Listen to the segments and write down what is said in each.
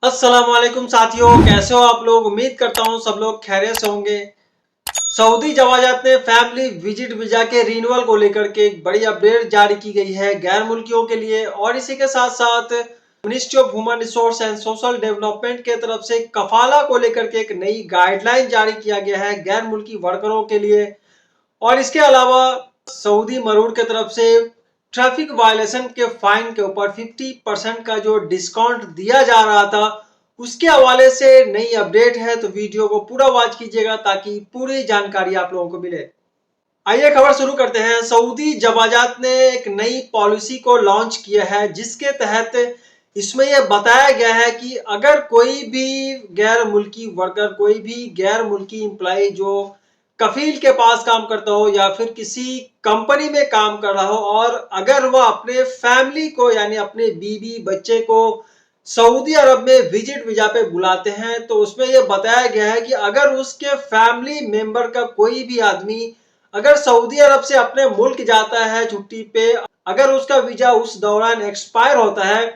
अस्सलाम वालेकुम साथियों, कैसे हो आप लोग। उम्मीद करता हूँ सब लोग खैरियत से होंगे। सऊदी जवाजात ने फैमिली विजिट वीजा के रिन्यूअल को लेकर के एक बड़ी अपडेट जारी की गई है गैर मुल्कियों के लिए। और इसी के साथ साथ ministry of human resource and social development के तरफ से कफाला को लेकर के एक नई गाइडलाइन जारी किया गया है गैर मुल्की वर्करों के लिए। और इसके अलावा सऊदी मरूर के तरफ से ट्रैफिक वायलेशन के फाइन के ऊपर 50% का जो डिस्काउंट दिया जा रहा था उसके हवाले से नई अपडेट है। तो वीडियो को पूरा वॉच कीजिएगा ताकि पूरी जानकारी आप लोगों को मिले। आइए खबर शुरू करते हैं। सऊदी जवाजात ने एक नई पॉलिसी को लॉन्च किया है जिसके तहत इसमें यह बताया गया है कि अगर कोई भी गैर मुल्की वर्कर, कोई भी गैर मुल्की एम्प्लॉय जो कफील के पास काम करता हो या फिर किसी कंपनी में काम कर रहा हो और अगर वह अपने फैमिली को यानी अपने बीवी बच्चे को सऊदी अरब में विजिट वीजा पे बुलाते हैं तो उसमें यह बताया गया है कि अगर उसके फैमिली मेंबर का कोई भी आदमी अगर सऊदी अरब से अपने मुल्क जाता है छुट्टी पे, अगर उसका वीजा उस दौरान एक्सपायर होता है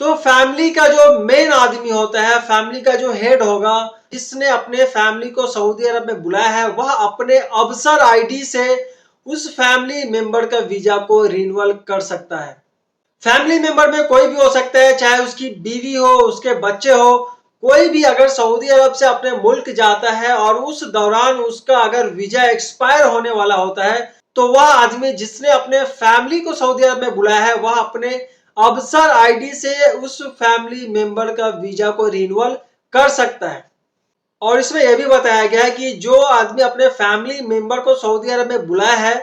तो फैमिली का जो मेन आदमी होता है, फैमिली का जो हेड होगा, जिसने अपने फैमिली को सऊदी अरब में बुलाया है, वह अपने अफसर आईडी से उस फैमिली मेंबर का वीजा को रिन्यूअल कर सकता है। फैमिली मेंबर में कोई भी हो सकता है, चाहे उसकी बीवी हो, उसके बच्चे हो, कोई भी अगर सऊदी अरब से अपने मुल्क जाता है और उस दौरान उसका अगर वीजा एक्सपायर होने वाला होता है तो वह आदमी जिसने अपने फैमिली को सऊदी अरब में बुलाया है वह अपने अफसर आईडी से उस फैमिली मेंबर का वीजा को रिन्यूअल कर सकता है। और इसमें यह भी बताया गया है कि जो आदमी अपने फैमिली मेंबर को सऊदी अरब में बुलाया है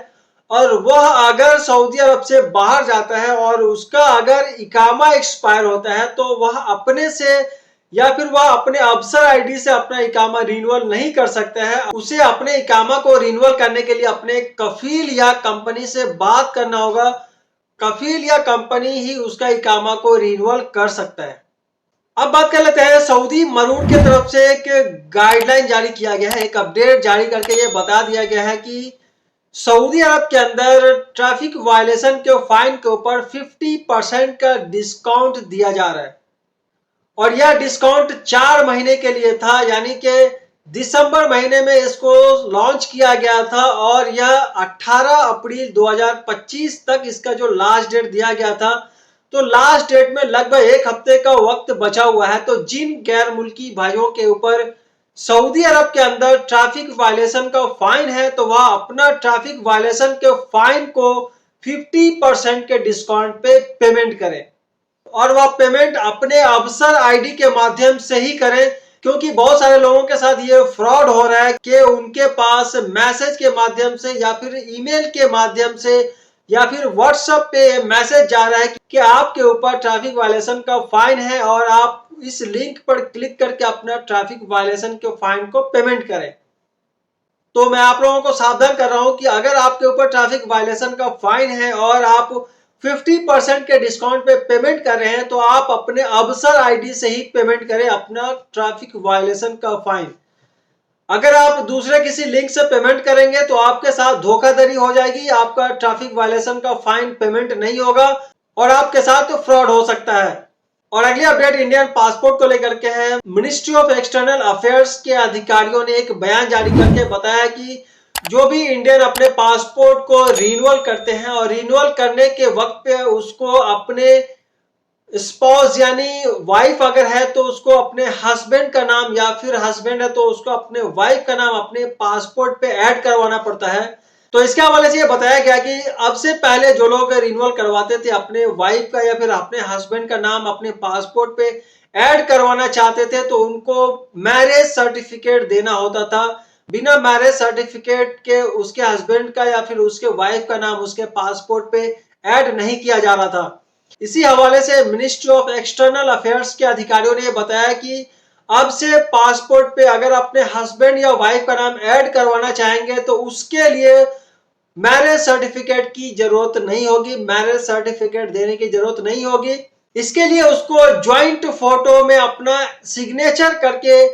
और वह अगर सऊदी अरब से बाहर जाता है और उसका अगर इकामा एक्सपायर होता है तो वह अपने से या फिर वह अपने अफसर आईडी से अपना इकामा रिन्यूअल नहीं कर सकता है। उसे अपने इकामा को रिन्यूअल करने के लिए अपने कफील या कंपनी से बात करना होगा। कफील या कंपनी ही उसका इकामा को रिन्यूअल कर सकता है। अब बात कर लेते हैं सऊदी मरूर के तरफ से एक गाइडलाइन जारी किया गया है, एक अपडेट जारी करके ये बता दिया गया है कि सऊदी अरब के अंदर ट्रैफिक वायलेशन के फाइन के ऊपर 50% का डिस्काउंट दिया जा रहा है। और यह डिस्काउंट 4 महीने के लिए था, यानी कि दिसंबर महीने में इसको लॉन्च किया गया था और यह 18 अप्रैल 2025 तक इसका जो लास्ट डेट दिया गया था। तो लास्ट डेट में लगभग एक हफ्ते का वक्त बचा हुआ है। तो जिन गैर मुल्की भाइयों के ऊपर सऊदी अरब के अंदर ट्रैफिक वायलेशन का फाइन है तो वह अपना ट्रैफिक वायलेशन के फाइन को 50% के डिस्काउंट पे पेमेंट करें और वह पेमेंट अपने अफसर आईडी के माध्यम से ही करें, क्योंकि बहुत सारे लोगों के साथ ये फ्रॉड हो रहा है कि उनके पास मैसेज के माध्यम से या फिर ईमेल के माध्यम से या फिर व्हाट्सएप पे मैसेज जा रहा है कि आपके ऊपर ट्रैफिक वायलेशन का फाइन है और आप इस लिंक पर क्लिक करके अपना ट्रैफिक वायलेशन के फाइन को पेमेंट करें। तो मैं आप लोगों को सावधान कर रहा हूं कि अगर आपके ऊपर ट्रैफिक वायलेशन का फाइन है और आप 50% के डिस्काउंट पे पेमेंट कर रहे हैं तो आप अपने अफसर आईडी से ही पेमेंट करें अपना ट्रैफिक वायलेशन का फाइन। अगर आप दूसरे किसी लिंक से पेमेंट करेंगे तो आपके साथ धोखाधड़ी हो जाएगी, आपका ट्रैफिक वायलेशन का फाइन पेमेंट नहीं होगा और आपके साथ तो फ्रॉड हो सकता है। और अगली अपडेट इंडियन पासपोर्ट को लेकर के है। मिनिस्ट्री ऑफ एक्सटर्नल अफेयर्स के अधिकारियों ने एक बयान जारी करके बताया कि जो भी इंडियन अपने पासपोर्ट को रिन्यूअल करते हैं और रिन्यूअल करने के वक्त पे उसको अपने स्पाउस यानी वाइफ अगर है तो उसको अपने हस्बैंड का नाम या फिर हस्बैंड है तो उसको अपने वाइफ का नाम अपने पासपोर्ट पे ऐड करवाना पड़ता है। तो इसके हवाले से ये बताया गया कि अब से पहले जो लोग रिन्यूअल करवाते थे अपने वाइफ का या फिर अपने हस्बैंड का नाम अपने पासपोर्ट पे ऐड करवाना चाहते थे तो उनको मैरिज सर्टिफिकेट देना होता था। बिना मैरिज सर्टिफिकेट के उसके हस्बैंड का या फिर उसके वाइफ का नाम उसके पासपोर्ट पे ऐड नहीं किया जा रहा था। इसी हवाले से मिनिस्ट्री ऑफ एक्सटर्नल अफेयर्स के अधिकारियों ने बताया कि अब से पासपोर्ट पे अगर अपने हस्बैंड या वाइफ का नाम ऐड करवाना चाहेंगे तो उसके लिए मैरिज सर्टिफिकेट की जरूरत नहीं होगी, मैरिज सर्टिफिकेट देने की जरूरत नहीं होगी। इसके लिए उसको ज्वाइंट फोटो में अपना सिग्नेचर करके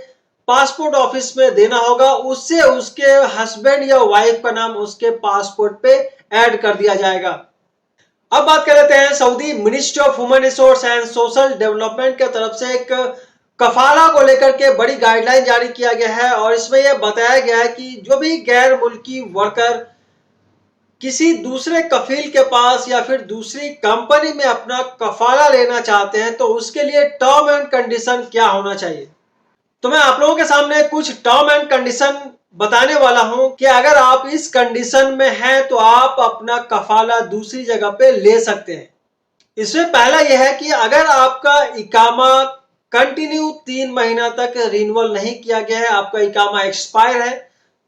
पासपोर्ट ऑफिस में देना होगा, उससे उसके हस्बैंड या वाइफ का नाम उसके पासपोर्ट पे ऐड कर दिया जाएगा। अब बात कर लेते हैं Saudi ministry of human resource and social development के तरफ से एक कफाला को लेकर के बड़ी गाइडलाइन जारी किया गया है और इसमें यह बताया गया है कि जो भी गैर मुल्की वर्कर किसी दूसरे कफील के पास या फिर दूसरी कंपनी में अपना कफाला लेना चाहते हैं तो उसके लिए टर्म एंड कंडीशन क्या होना चाहिए। तो मैं आप लोगों के सामने कुछ टर्म एंड कंडीशन बताने वाला हूं कि अगर आप इस कंडीशन में हैं तो आप अपना कफाला दूसरी जगह पे ले सकते हैं। इसमें पहला यह है कि अगर आपका इकामा कंटिन्यू 3 महीना तक रिन्यूअल नहीं किया गया है, आपका इकामा एक्सपायर है,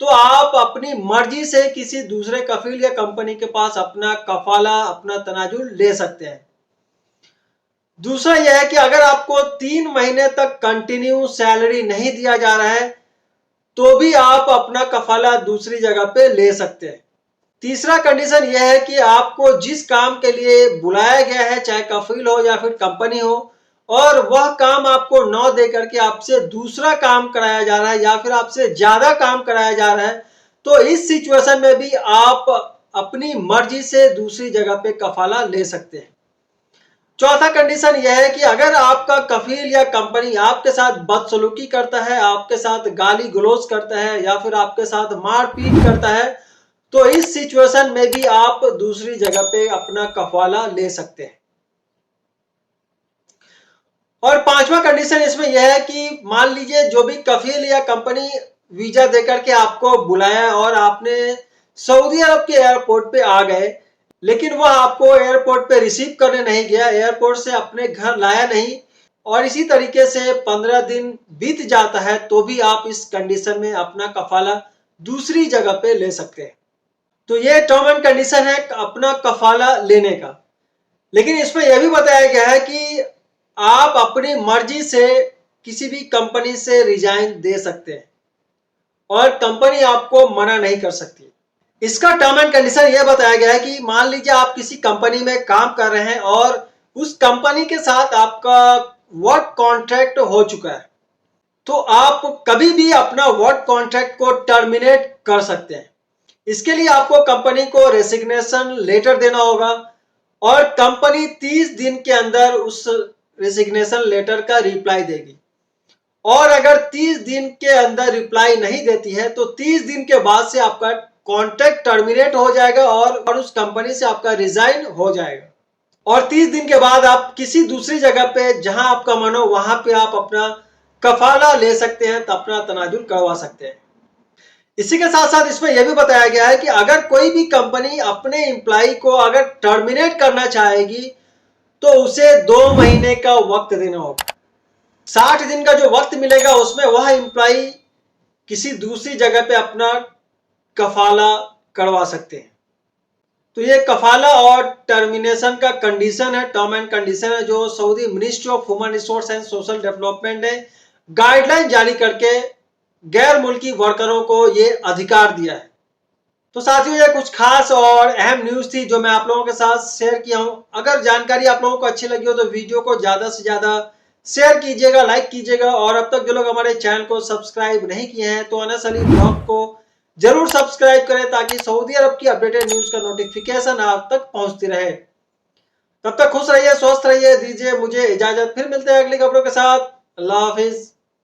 तो आप अपनी मर्जी से किसी दूसरे कफील या कंपनी के पास अपना कफाला, अपना तनाजुल ले सकते हैं। दूसरा यह है कि अगर आपको 3 महीने तक कंटिन्यू सैलरी नहीं दिया जा रहा है तो भी आप अपना कफाला दूसरी जगह पे ले सकते हैं। तीसरा कंडीशन यह है कि आपको जिस काम के लिए बुलाया गया है, चाहे कफील हो या फिर कंपनी हो, और वह काम आपको न दे करके आपसे दूसरा काम कराया जा रहा है या फिर आपसे ज्यादा काम कराया जा रहा है, तो इस सिचुएशन में भी आप अपनी मर्जी से दूसरी जगह पे कफाला ले सकते हैं। चौथा कंडीशन यह है कि अगर आपका कफील या कंपनी आपके साथ बदसलूकी करता है, आपके साथ गाली गलौज करता है या फिर आपके साथ मारपीट करता है, तो इस सिचुएशन में भी आप दूसरी जगह पे अपना कफाला ले सकते हैं। और पांचवा कंडीशन इसमें यह है कि मान लीजिए जो भी कफील या कंपनी वीजा देकर के आपको बुलाया और आपने सऊदी अरब के एयरपोर्ट पे आ गए, लेकिन वह आपको एयरपोर्ट पे रिसीव करने नहीं गया, एयरपोर्ट से अपने घर लाया नहीं, और इसी तरीके से 15 दिन बीत जाता है, तो भी आप इस कंडीशन में अपना कफाला दूसरी जगह पे ले सकते हैं। तो ये टर्म एंड कंडीशन है अपना कफाला लेने का। लेकिन इसमें यह भी बताया गया है कि आप अपनी मर्जी से किसी भी कंपनी से रिजाइन दे सकते हैं और कंपनी आपको मना नहीं कर सकती। इसका टर्म एंड कंडीशन यह बताया गया है कि मान लीजिए आप किसी कंपनी में काम कर रहे हैं और उस कंपनी के साथ आपका वर्क कॉन्ट्रैक्ट हो चुका है, तो आप कभी भी अपना वर्क कॉन्ट्रैक्ट को टर्मिनेट कर सकते हैं। इसके लिए आपको कंपनी को रेसिग्नेशन लेटर देना होगा और कंपनी 30 दिन के अंदर उस रेसिग्नेशन लेटर का रिप्लाई देगी, और अगर 30 दिन के अंदर रिप्लाई नहीं देती है तो 30 दिन के बाद से आपका कॉन्ट्रैक्ट टर्मिनेट हो जाएगा और उस कंपनी से आपका रिजाइन हो जाएगा, और 30 दिन के बाद आप किसी दूसरी जगह पे जहां आपका मन हो वहां पे आप अपना कफाला ले सकते हैं, तो अपना तनाजुल करवा सकते हैं। इसी के साथ साथ इसमें यह भी बताया गया है कि अगर कोई भी कंपनी अपने एम्प्लॉय को अगर टर्मिनेट करना चाहेगी तो उसे 2 महीने का वक्त देना होगा। 60 दिन का जो वक्त मिलेगा उसमें वह एम्प्लॉय किसी दूसरी जगह पे अपना कफाला करवा सकते हैं। तो ये कफाला और टर्मिनेशन का कंडीशन है, टर्म एंड कंडीशन है, जो Saudi ministry of human resource and social development ने गाइडलाइन जारी करके गैर मुल्की वर्करों को ये अधिकार दिया है। तो साथियों, ये कुछ खास और अहम न्यूज थी जो मैं आप लोगों के साथ शेयर किया हूं। अगर जानकारी आप लोगों को अच्छी लगी हो तो वीडियो को ज्यादा से ज्यादा शेयर कीजिएगा, लाइक कीजिएगा, और अब तक जो लोग हमारे चैनल को सब्सक्राइब नहीं किए हैं तो अनस अली ब्लॉग को जरूर सब्सक्राइब करें ताकि सऊदी अरब की अपडेटेड न्यूज का नोटिफिकेशन आप तक पहुंचती रहे। तब तक खुश रहिए, स्वस्थ रहिए, दीजिए मुझे इजाजत। फिर मिलते हैं अगली खबरों के साथ। अल्लाह हाफिज।